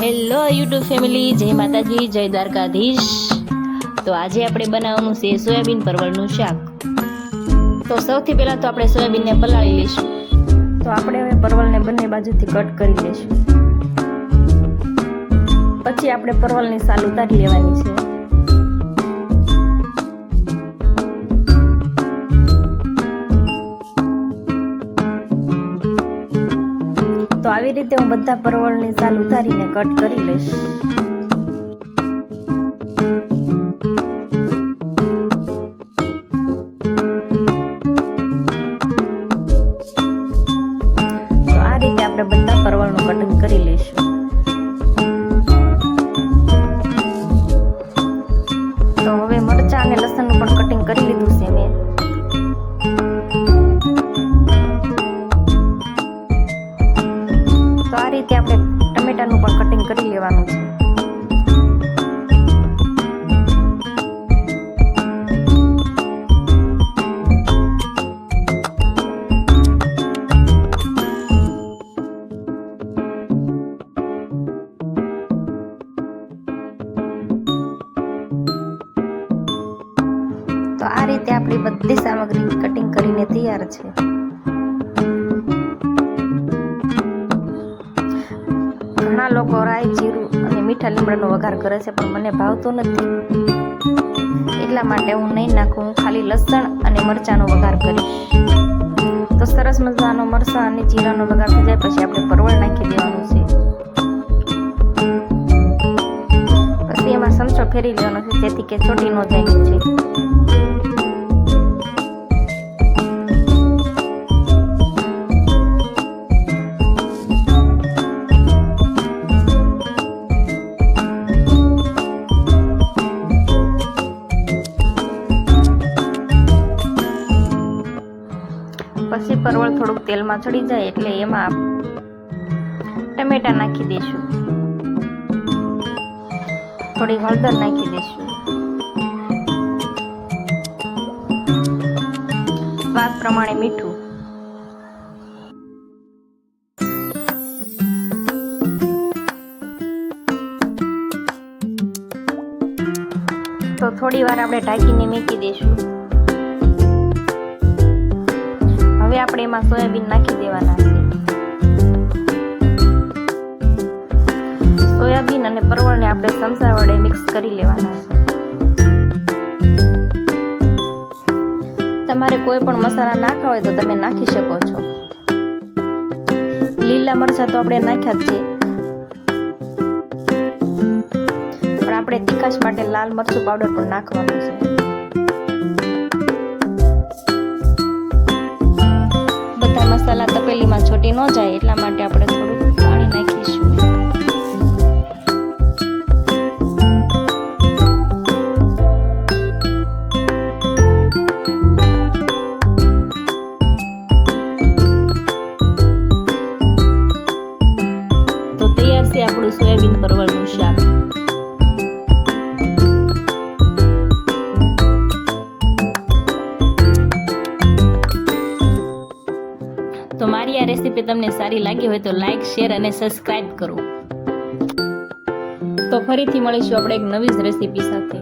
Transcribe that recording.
Hello YouTube family, જય માતાજી, જય દ્વારકાધીશ। તો આજે આપણે બનાવવાનું છે સોયાબીન પરવળનું શાક। તો સૌથી પહેલા તો આપણે સોયાબીનને પલાળી લઈશું। તો આપણે હવે પરવળને બંને બાજુથી કટ કરી લઈશું। પછી આપણે પરવળની સાલ ઉતારી લેવાની છે। તો આવી રીતે હું બધા પરવળની સાલ ઉતારીને કટ કરી લઈશ। તો આ રીતે આપણે બધા પરવળનું કટિંગ કરી લઈશું। તો હવે મરચાં અને લસણનું પણ કટિંગ કરી લીધું છે મેં। તો આ રીતે આપણે ટમેટાનું પણ કટિંગ કરી લેવાનું છે। તો આ રીતે આપણી બધી સામગ્રી કટિંગ કરીને તૈયાર છે। ઘણા લોકો રાઈ, જીરું અને મીઠા લીમડાનો વઘાર કરે છે, પણ મને ભાવતો નથી, એટલા માટે હું નહીં નાખું। હું ખાલી લસણ અને મરચાંનો વઘાર કરીશ। તો સરસ મજાનો મરચાં અને જીરાનો વઘાર થઈ જાય પછી આપણે પરવળ નાખી દેવાનું છે। પછી એમાં સંચો ફેરી લેવાનો છે જેથી કે ચોટી ન જાય નીચે। પછી પરવળ થોડુંક તેલમાં ચડી જાય એટલે એમાં ટમેટા નાખી દઈશું, થોડી હળદર નાખી દઈશું, સ્વાદ પ્રમાણે મીઠું, તો થોડી વાર આપણે ઢાંકીને મૂકી દઈશું। હવે આપણે એમાં સોયાબીન નાખી દેવાના છે। સોયાબીન અને પરવળને આપણે ચમચા વડે મિક્સ કરી લેવાના છે। તમારે કોઈ પણ મસાલા નાખવા હોય તો તમે નાખી શકો છો। લીલા મરચાં તો આપણે નાખ્યા જ છે, પણ આપણે તીખાશ માટે લાલ મરચું પાવડર પણ નાખવાનું છે। મસાલા તપેલીમાં છોટી ન જાય એટલા માટે આપણે થોડું પાણી નાખીશું। તો તૈયાર છે આપણું સોયાબીન પરવળનું શાક। તો મારી આ રેસીપી તમને સારી લાગી હોય તો લાઈક, શેર અને સબસ્ક્રાઇબ કરો। તો ફરીથી મળીશું આપણે એક નવી જ રેસીપી સાથે।